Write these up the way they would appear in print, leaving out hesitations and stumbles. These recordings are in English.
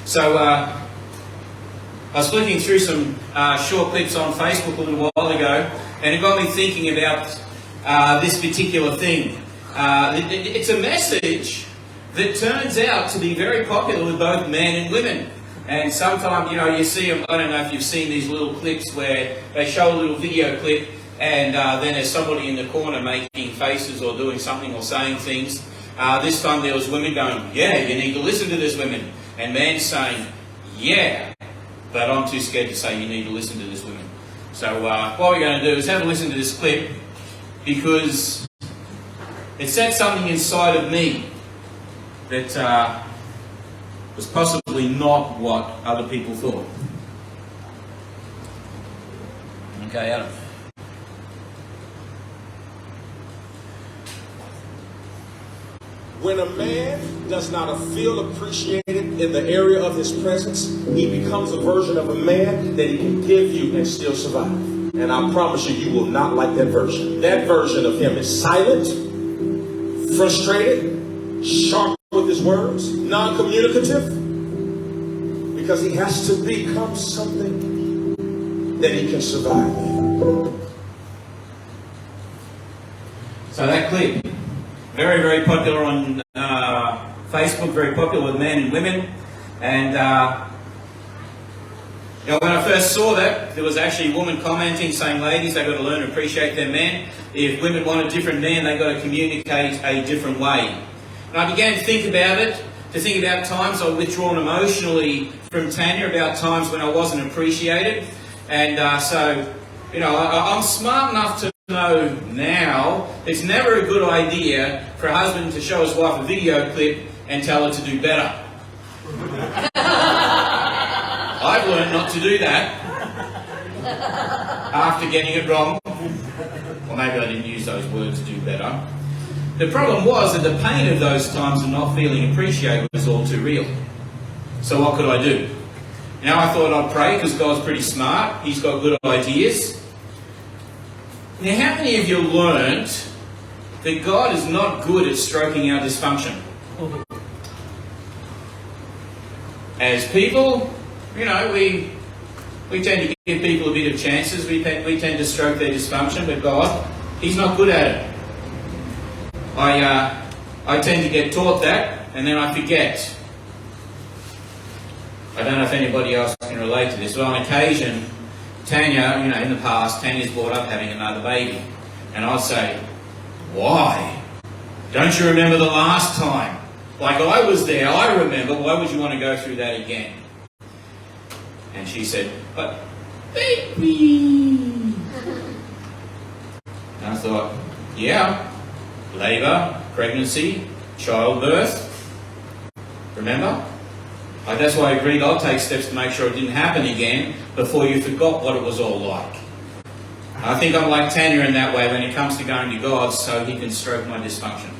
So I was flicking through some short clips on Facebook a little while ago, and it got me thinking about this particular thing. It's a message that turns out to be very popular with both men and women. And sometimes, you see them, I don't know if you've seen these little clips where they show a little video clip and then there's somebody in the corner making faces or doing something or saying things. This time there was women going, yeah, you need to listen to this, women. And men saying, yeah, but I'm too scared to say you need to listen to this, women. So what we're going to do is have a listen to this clip, because it said something inside of me that was possibly not what other people thought. Okay, Adam. When a man does not feel appreciated in the area of his presence, he becomes a version of a man that he can give you and still survive. And I promise you, you will not like that version. That version of him is silent, frustrated, sharp with his words, non-communicative, because he has to become something that he can survive in. So that clip, very, very popular on Facebook, very popular with men and women. And when I first saw that, there was actually a woman commenting saying, ladies, they've got to learn to appreciate their men. If women want a different man, they've got to communicate a different way. And I began to think about it, to think about times I withdrawn emotionally from Tanya, about times when I wasn't appreciated. And I'm smart enough to know now it's never a good idea for a husband to show his wife a video clip and tell her to do better. I've learned not to do that after getting it wrong. Or maybe I didn't use those words, do better. The problem was that the pain of those times of not feeling appreciated was all too real. So what could I do? Now I thought I'd pray, because God's pretty smart. He's got good ideas. Now, how many of you learned that God is not good at stroking our dysfunction? As people, we tend to give people a bit of chances. We tend to stroke their dysfunction, but God, He's not good at it. I tend to get taught that, and then I forget. I don't know if anybody else can relate to this, but on occasion, Tanya, in the past, Tanya's brought up having another baby. And I'd say, why? Don't you remember the last time? Like, I was there, I remember, why would you want to go through that again? And she said, but baby. And I thought, yeah, labour, pregnancy, childbirth. Remember? That's why I agreed I'll take steps to make sure it didn't happen again before you forgot what it was all like. I think I'm like Tanya in that way when it comes to going to God so He can stroke my dysfunction.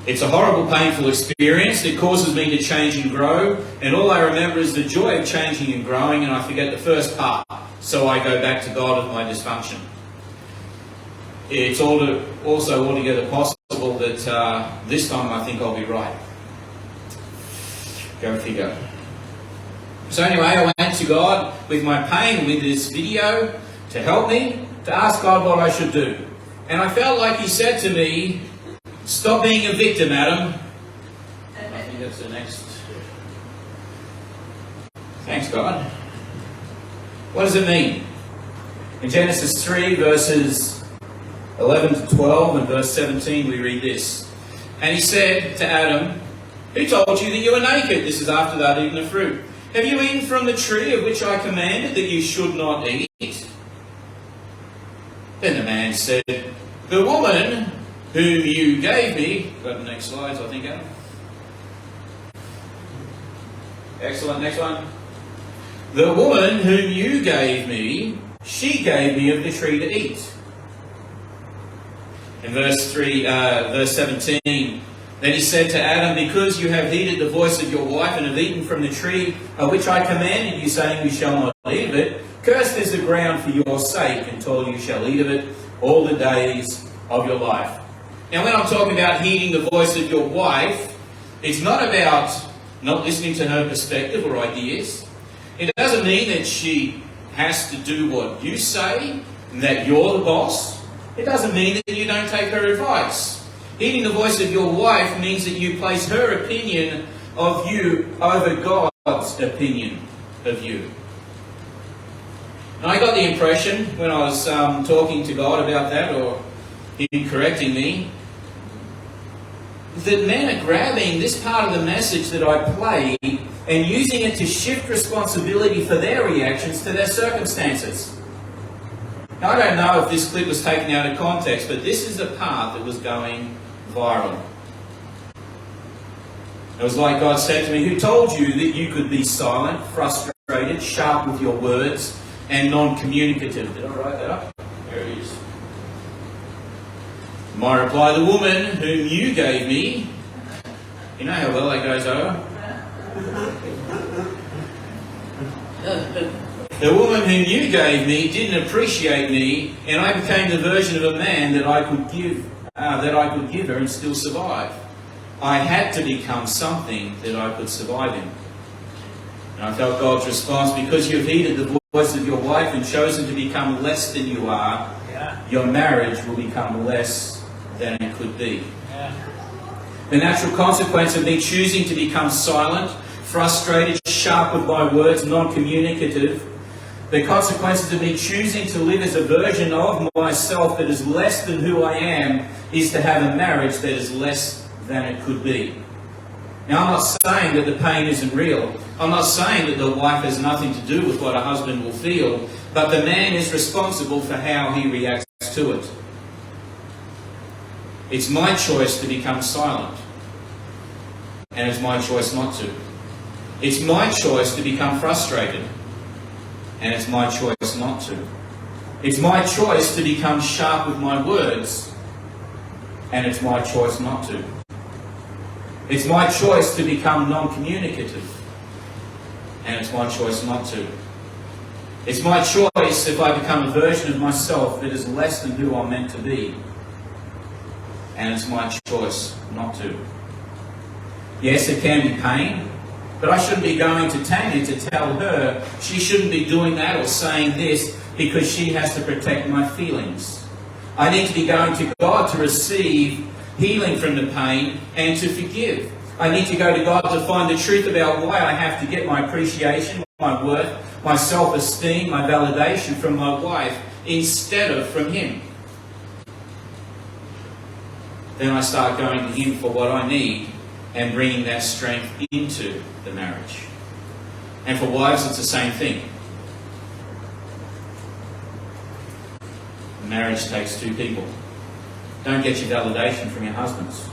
It's a horrible, painful experience that causes me to change and grow, and all I remember is the joy of changing and growing, and I forget the first part, so I go back to God with my dysfunction. It's also altogether possible that this time I think I'll be right. Go figure. So anyway, I went to God with my pain with this video to help me, to ask God what I should do. And I felt like He said to me, stop being a victim, Adam. I think that's the next. Thanks, God. What does it mean? In Genesis 3, verses 11 to 12 and verse 17, we read this. And He said to Adam, who told you that you were naked? This is after they'd eaten the fruit. Have you eaten from the tree of which I commanded that you should not eat? Then the man said, the woman whom you gave me... Got the next slides, I think, Adam. Excellent, next one. The woman whom you gave me, she gave me of the tree to eat. In verse 17... Then he said to Adam, because you have heeded the voice of your wife and have eaten from the tree which I commanded you, saying you shall not eat of it, cursed is the ground for your sake, until you shall eat of it all the days of your life. Now when I'm talking about heeding the voice of your wife, it's not about not listening to her perspective or ideas. It doesn't mean that she has to do what you say and that you're the boss. It doesn't mean that you don't take her advice. Heeding the voice of your wife means that you place her opinion of you over God's opinion of you. And I got the impression when I was talking to God about that, or Him correcting me, that men are grabbing this part of the message that I play and using it to shift responsibility for their reactions to their circumstances. Now, I don't know if this clip was taken out of context, but this is the part that was going viral. It was like God said to me, "Who told you that you could be silent, frustrated, sharp with your words, and non-communicative?" Did I write that up? There it is. My reply, "The woman whom you gave me." You know how well that goes over? "The woman whom you gave me didn't appreciate me, and I became the version of a man that I could give her and still survive. I had to become something that I could survive in." And I felt God's response: "Because you've heeded the voice of your wife and chosen to become less than you are, your marriage will become less than it could be." The natural consequence of me choosing to become silent, frustrated, sharp with my words, non-communicative, the consequences of me choosing to live as a version of myself that is less than who I am, is to have a marriage that is less than it could be. Now, I'm not saying that the pain isn't real. I'm not saying that the wife has nothing to do with what a husband will feel, but the man is responsible for how he reacts to it. It's my choice to become silent, and it's my choice not to. It's my choice to become frustrated, and it's my choice not to. It's my choice to become sharp with my words, and it's my choice not to. It's my choice to become non-communicative, and it's my choice not to. It's my choice if I become a version of myself that is less than who I'm meant to be, and it's my choice not to. Yes, it can be pain, but I shouldn't be going to Tanya to tell her she shouldn't be doing that or saying this because she has to protect my feelings. I need to be going to God to receive healing from the pain and to forgive. I need to go to God to find the truth about why I have to get my appreciation, my worth, my self-esteem, my validation from my wife instead of from Him. Then I start going to Him for what I need and bringing that strength into the marriage. And for wives, it's the same thing. Marriage takes two people. Don't get your validation from your husbands.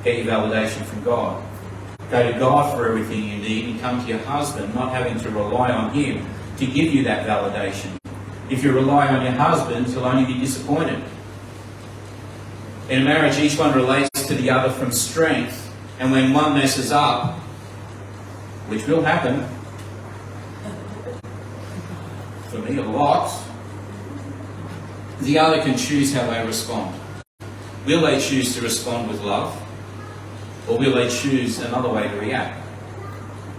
Get your validation from God. Go to God for everything you need and come to your husband, not having to rely on him to give you that validation. If you rely on your husband, you'll only be disappointed. In a marriage, each one relates to the other from strength, and when one messes up, which will happen, for me a lot, the other can choose how they respond. Will they choose to respond with love, or will they choose another way to react?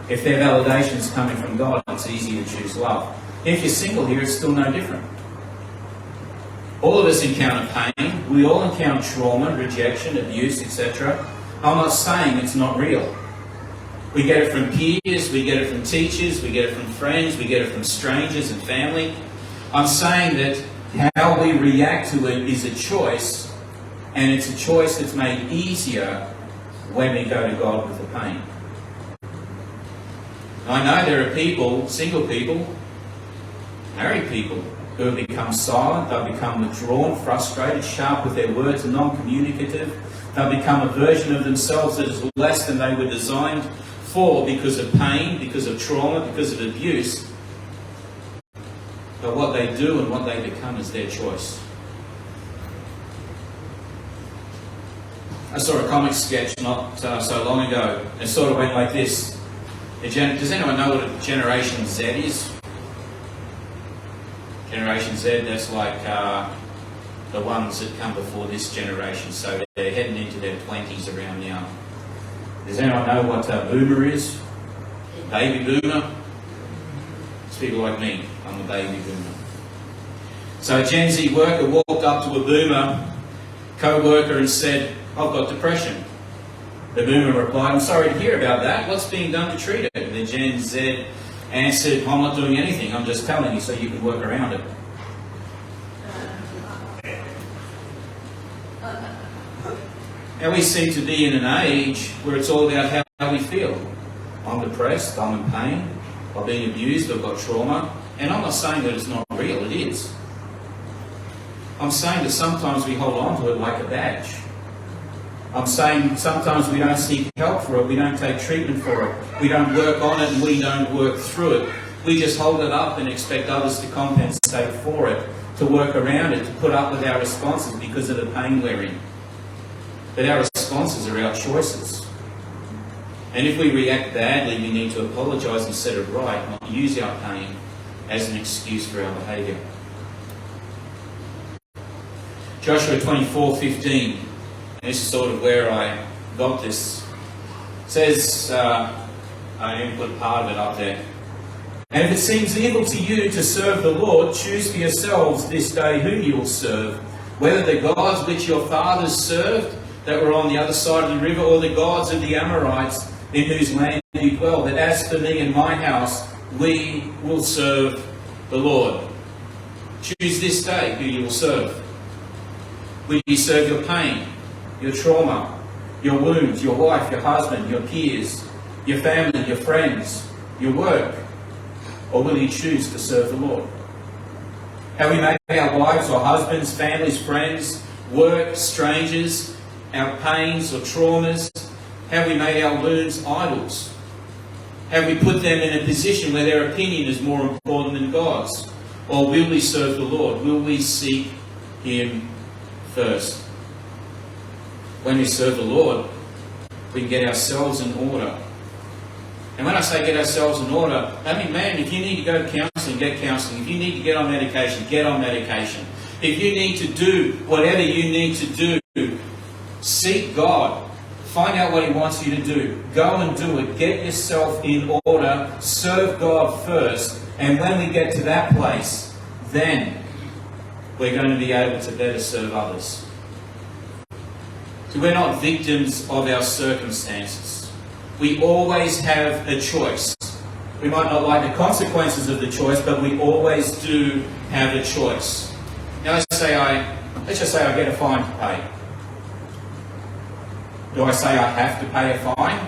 If their validation is coming from God, it's easy to choose love. If you're single here, it's still no different. All of us encounter pain. We all encounter trauma, rejection, abuse, etc. I'm not saying it's not real. We get it from peers, we get it from teachers, we get it from friends, we get it from strangers and family. I'm saying that how we react to it is a choice, and it's a choice that's made easier when we go to God with the pain. I know there are people, single people, married people, who have become silent, they've become withdrawn, frustrated, sharp with their words, non-communicative. They've become a version of themselves that is less than they were designed for because of pain, because of trauma, because of abuse. But what they do and what they become is their choice. I saw a comic sketch not so long ago. It sort of went like this. Does anyone know what a Generation Z is? Generation Z, that's like the ones that come before this generation, so they're heading into their 20s around now. Does anyone know what a boomer is? Baby boomer? It's people like me. I'm a baby boomer. So a Gen Z worker walked up to a boomer co-worker and said, "I've got depression." The boomer replied, "I'm sorry to hear about that. What's being done to treat it?" And the Gen Z answered, "I'm not doing anything. I'm just telling you so you can work around it." Now we seem to be in an age where it's all about how we feel. I'm depressed, I'm in pain, I've been abused, I've got trauma, and I'm not saying that it's not real, it is. I'm saying that sometimes we hold on to it like a badge. I'm saying sometimes we don't seek help for it, we don't take treatment for it, we don't work on it and we don't work through it. We just hold it up and expect others to compensate for it, to work around it, to put up with our responses because of the pain we're in. But our responses are our choices. And if we react badly, we need to apologise and set it right, not use our pain as an excuse for our behaviour. Joshua 24:15. This is sort of where I got this. It says, I didn't put part of it up there. "And if it seems evil to you to serve the Lord, choose for yourselves this day whom you will serve, whether the gods which your fathers served that were on the other side of the river, or the gods of the Amorites in whose land you dwell. But as for me and my house, we will serve the Lord." Choose this day who you will serve. Will you serve your pain, your trauma, your wounds, your wife, your husband, your peers, your family, your friends, your work? Or will you choose to serve the Lord? Have we made our wives or husbands, families, friends, work, strangers, our pains or traumas, have we made our wounds idols? Have we put them in a position where their opinion is more important than God's? Or will we serve the Lord? Will we seek Him first? When we serve the Lord, we can get ourselves in order. And when I say get ourselves in order, I mean, man, if you need to go to counselling, get counselling. If you need to get on medication, get on medication. If you need to do whatever you need to do, seek God. Find out what He wants you to do. Go and do it. Get yourself in order. Serve God first. And when we get to that place, then we're going to be able to better serve others. So we're not victims of our circumstances. We always have a choice. We might not like the consequences of the choice, but we always do have a choice. Now let's just say I get a fine to pay. Do I say I have to pay a fine?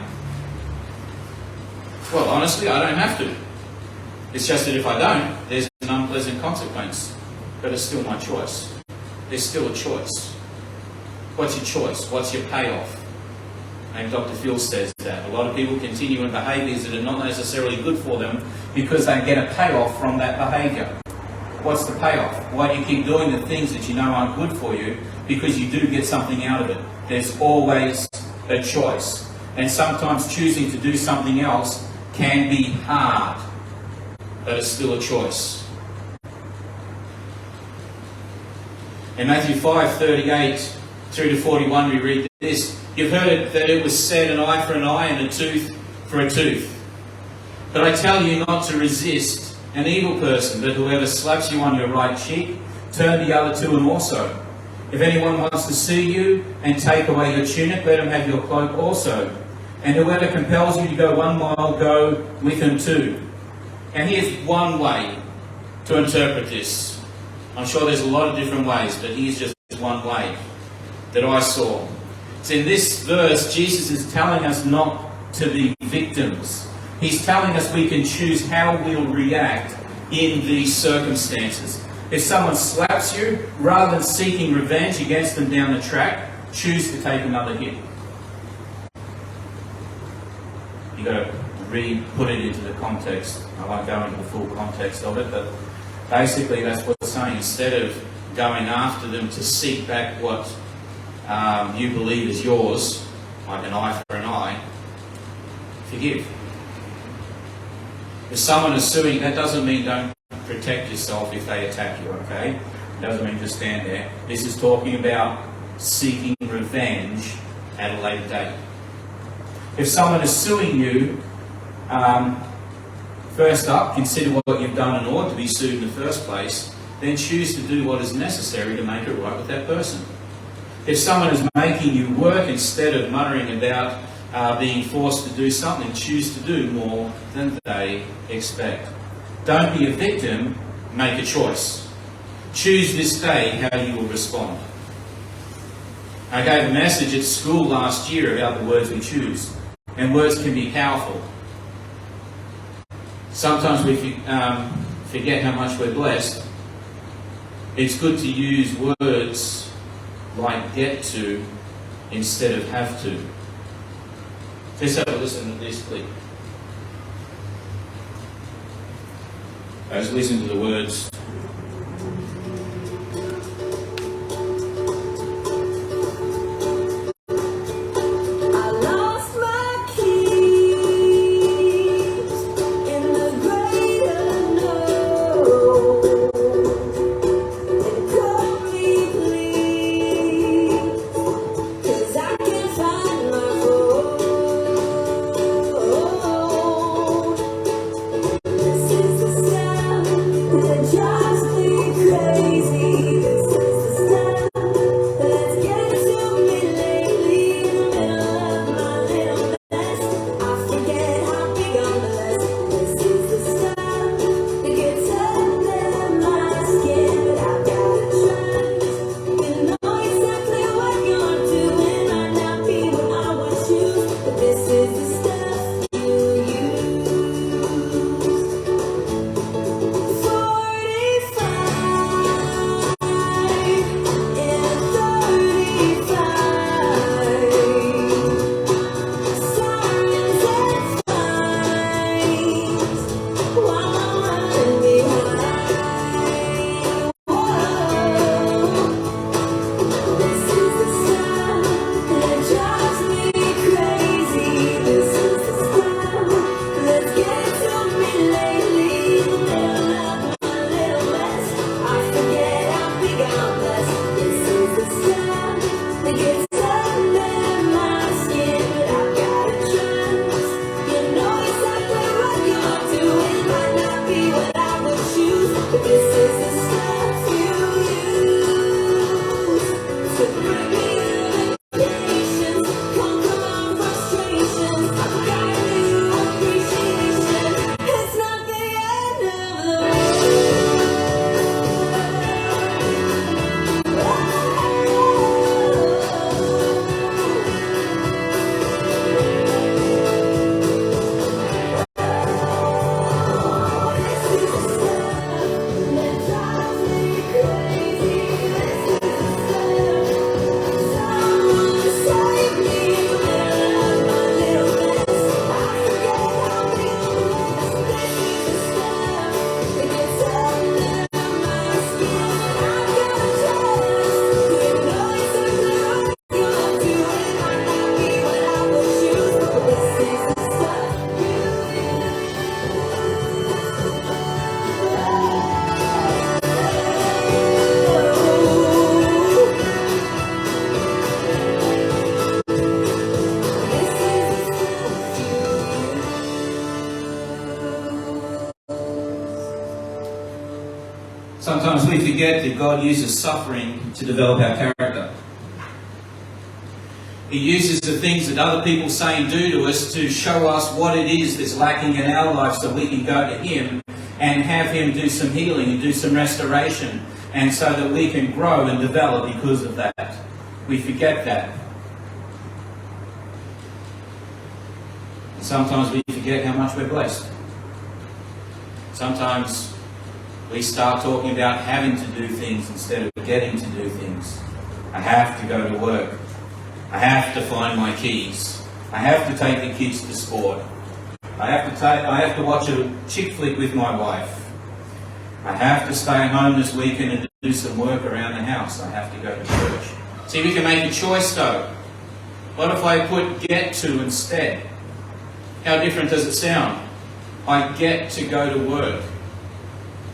Well, honestly, I don't have to. It's just that if I don't, there's an unpleasant consequence. But it's still my choice. There's still a choice. What's your choice? What's your payoff? And Dr. Phil says that. A lot of people continue in behaviours that are not necessarily good for them because they get a payoff from that behaviour. What's the payoff? Why do you keep doing the things that you know aren't good for you? Because you do get something out of it. There's always a choice. And sometimes choosing to do something else can be hard, but it's still a choice. In Matthew 5:38 through to 41 we read this. "You've heard it, that it was said, an eye for an eye and a tooth for a tooth. But I tell you not to resist an evil person, but whoever slaps you on your right cheek, turn the other to him also. If anyone wants to sue you and take away your tunic, let him have your cloak also. And whoever compels you to go 1 mile, go with him too." And here's one way to interpret this. I'm sure there's a lot of different ways, but here's just one way that I saw. So in this verse, Jesus is telling us not to be victims. He's telling us we can choose how we'll react in these circumstances. If someone slaps you, rather than seeking revenge against them down the track, choose to take another hit. You've got to put it into the context. I won't go into the full context of it, but basically that's what it's saying. Instead of going after them to seek back what you believe is yours, like an eye for an eye, forgive. If someone is suing, that doesn't mean don't protect yourself if they attack you, okay? It doesn't mean just stand there. This is talking about seeking revenge at a later date. If someone is suing you, first up, consider what you've done in order to be sued in the first place, then choose to do what is necessary to make it right with that person. If someone is making you work instead of muttering about being forced to do something, choose to do more than they expect. Don't be a victim, make a choice. Choose this day how you will respond. I gave a message at school last year about the words we choose, and words can be powerful. Sometimes we forget how much we're blessed. It's good to use words like get to instead of have to. Let's have a listen to this clip. Let's listen to the words. Sometimes we forget that God uses suffering to develop our character. He uses the things that other people say and do to us to show us what it is that's lacking in our life so we can go to Him and have Him do some healing and do some restoration, and so that we can grow and develop because of that. We forget that. And sometimes we forget how much we're blessed. Sometimes we start talking about having to do things instead of getting to do things. I have to go to work. I have to find my keys. I have to take the kids to sport. I have to watch a chick flick with my wife. I have to stay home this weekend and do some work around the house. I have to go to church. See, we can make a choice though. What if I put get to instead? How different does it sound? I get to go to work.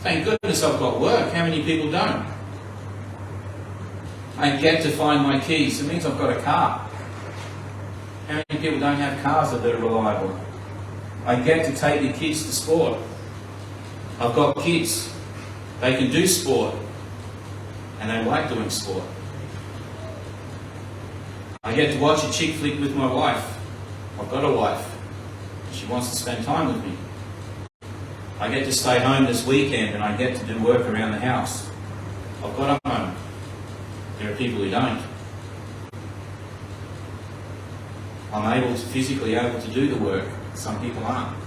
Thank goodness I've got work. How many people don't? I get to find my keys. It means I've got a car. How many people don't have cars that are reliable. I get to take your kids to sport. I've got kids. They can do sport. And they like doing sport. I get to watch a chick flick with my wife. I've got a wife. She wants to spend time with me. I get to stay home this weekend and I get to do work around the house. I've got a home. There are people who don't. I'm physically able to do the work. Some people aren't.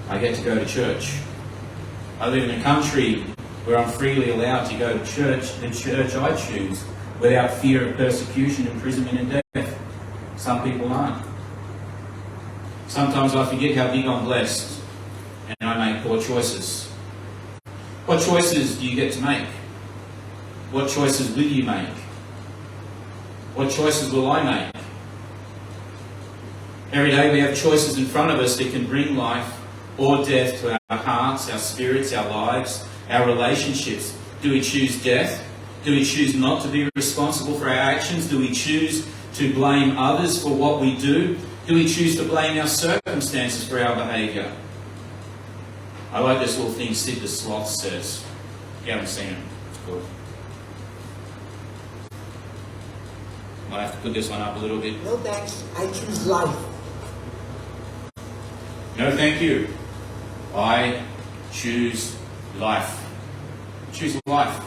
I get to go to church. I live in a country where I'm freely allowed to go to church, the church I choose, without fear of persecution, imprisonment and death. Some people aren't. Sometimes I forget how big I'm blessed and I make poor choices. What choices do you get to make? What choices will you make? What choices will I make? Every day we have choices in front of us that can bring life or death to our hearts, our spirits, our lives, our relationships. Do we choose death? Do we choose not to be responsible for our actions? Do we choose to blame others for what we do? Do we choose to blame our circumstances for our behaviour? I like this little thing Sid the Sloth says. You haven't seen it. It's good. Might have to put this one up a little bit. No thanks. I choose life. No thank you. I choose life. Choose life.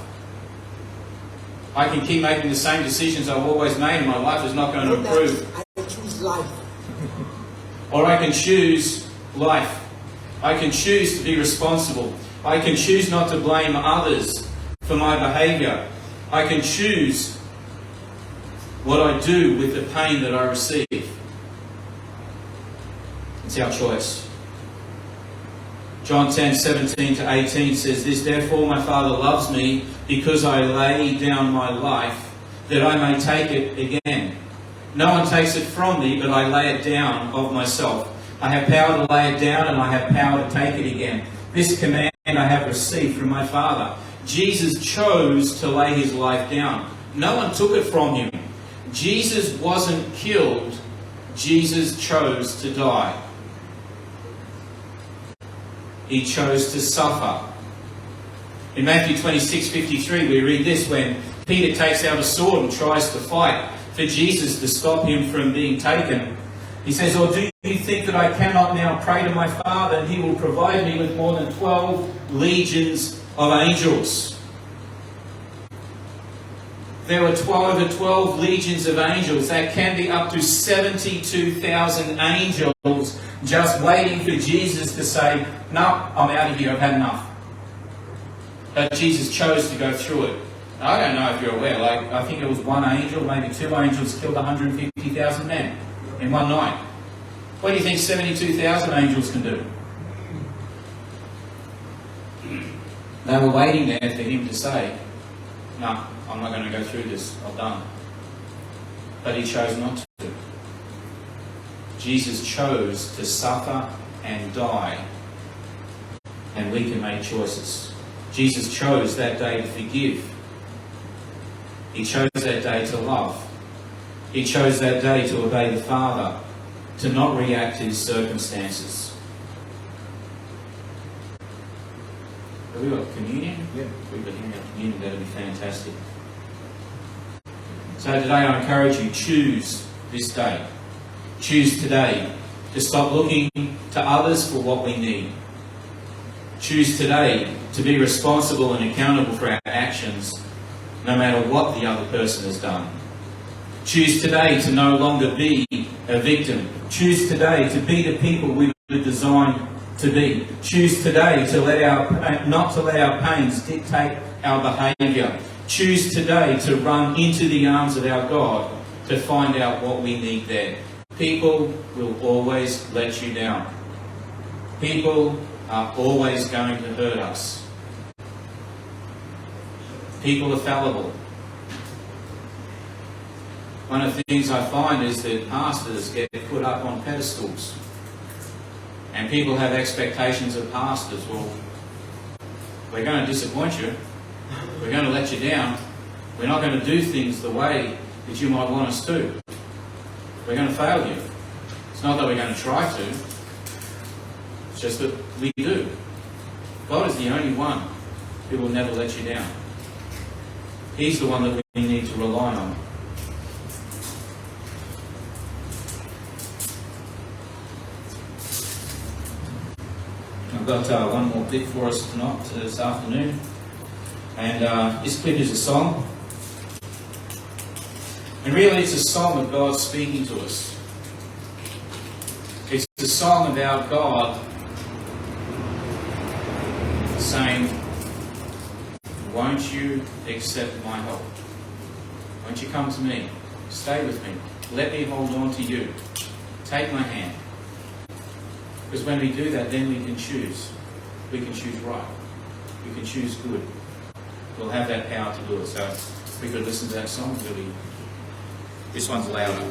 I can keep making the same decisions I've always made and my life is not going to improve. I choose life. Or I can choose life. I can choose to be responsible. I can choose not to blame others for my behaviour. I can choose what I do with the pain that I receive. It's our choice. John 10:17-18 says this, "Therefore my Father loves me, because I lay down my life, that I may take it again. No one takes it from me, but I lay it down of myself. I have power to lay it down, and I have power to take it again. This command I have received from my Father." Jesus chose to lay his life down. No one took it from him. Jesus wasn't killed. Jesus chose to die. He chose to suffer. In Matthew 26:53, we read this when Peter takes out a sword and tries to fight for Jesus to stop him from being taken. He says, "Or do you think that I cannot now pray to my Father, and he will provide me with more than 12 legions of angels?" There were over 12 legions of angels. That can be up to 72,000 angels just waiting for Jesus to say, "No, I'm out of here, I've had enough." But Jesus chose to go through it. Now, I don't know if you're aware, I think it was one angel, maybe two angels killed 150,000 men in one night. What do you think 72,000 angels can do? They were waiting there for him to say, "No, I'm not going to go through this, I've done." But he chose not to. Jesus chose to suffer and die, and we can make choices. Jesus chose that day to forgive. He chose that day to love. He chose that day to obey the Father, to not react to his circumstances. Have we got communion? Yeah. If we could hand out communion, that would be fantastic. So today I encourage you, choose this day. Choose today to stop looking to others for what we need. Choose today to be responsible and accountable for our actions, no matter what the other person has done. Choose today to no longer be a victim. Choose today to be the people we were designed to be. Choose today to not to let our pains dictate our behaviour. Choose today to run into the arms of our God to find out what we need there. People will always let you down. People are always going to hurt us. People are fallible. One of the things I find is that pastors get put up on pedestals. And people have expectations of pastors. Well, we're going to disappoint you. We're going to let you down. We're not going to do things the way that you might want us to. We're going to fail you. It's not that we're going to try to. It's just that we do. God is the only one who will never let you down. He's the one that we need to rely on. I've got one more clip for us tonight, this afternoon. And this clip is a song. And really it's a song of God speaking to us. It's a song about God saying, won't you accept my help? Won't you come to me? Stay with me. Let me hold on to you. Take my hand. Because when we do that, then we can choose. We can choose right. We can choose good. We'll have that power to do it. So if we could listen to that song, really. This one's louder.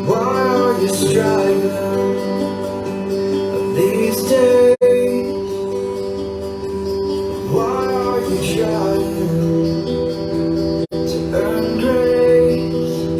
Why are you striving these days? Why are you trying to earn grace?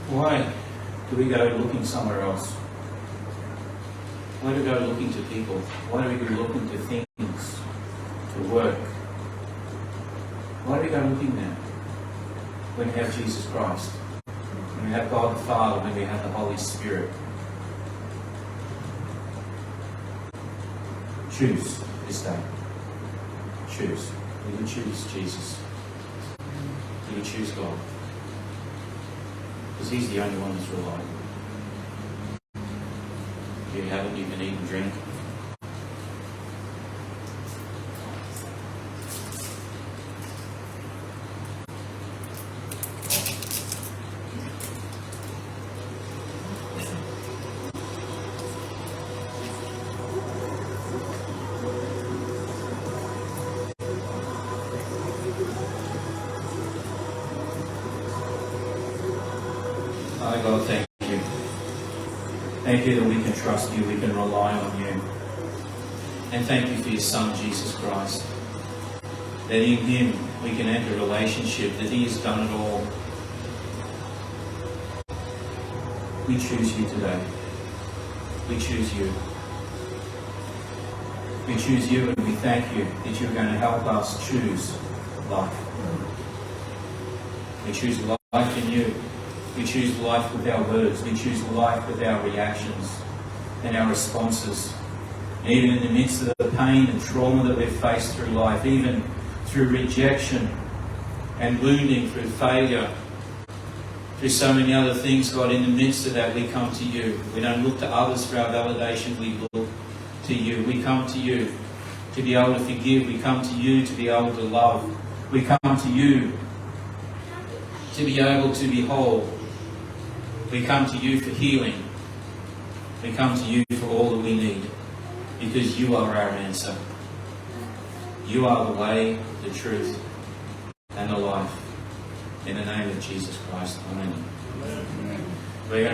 Why do we go looking somewhere else? Why do we go looking to people? Why do we go looking to things, to work? Why do we go looking there when we have Jesus Christ, when we have God the Father, when we have the Holy Spirit? Choose this day. Choose. Will you choose Jesus? Will you choose God? Because He's the only one that's reliable. If you haven't, you can eat and drink. Father God, thank you. Thank you that we can trust you, we can rely on you. And thank you for your Son, Jesus Christ. That in Him we can enter a relationship, that He has done it all. We choose you today. We choose you. We choose you, and we thank you that you're going to help us choose life. We choose life in you. We choose life with our words. We choose life with our reactions and our responses. And even in the midst of the pain and trauma that we've faced through life, even through rejection and wounding, through failure, through so many other things, God, in the midst of that, we come to you. We don't look to others for our validation. We look to you. We come to you to be able to forgive. We come to you to be able to love. We come to you to be able to be whole. We come to you for healing. We come to you for all that we need, because you are our answer. You are the way, the truth, and the life. In the name of Jesus Christ. Amen. We're going to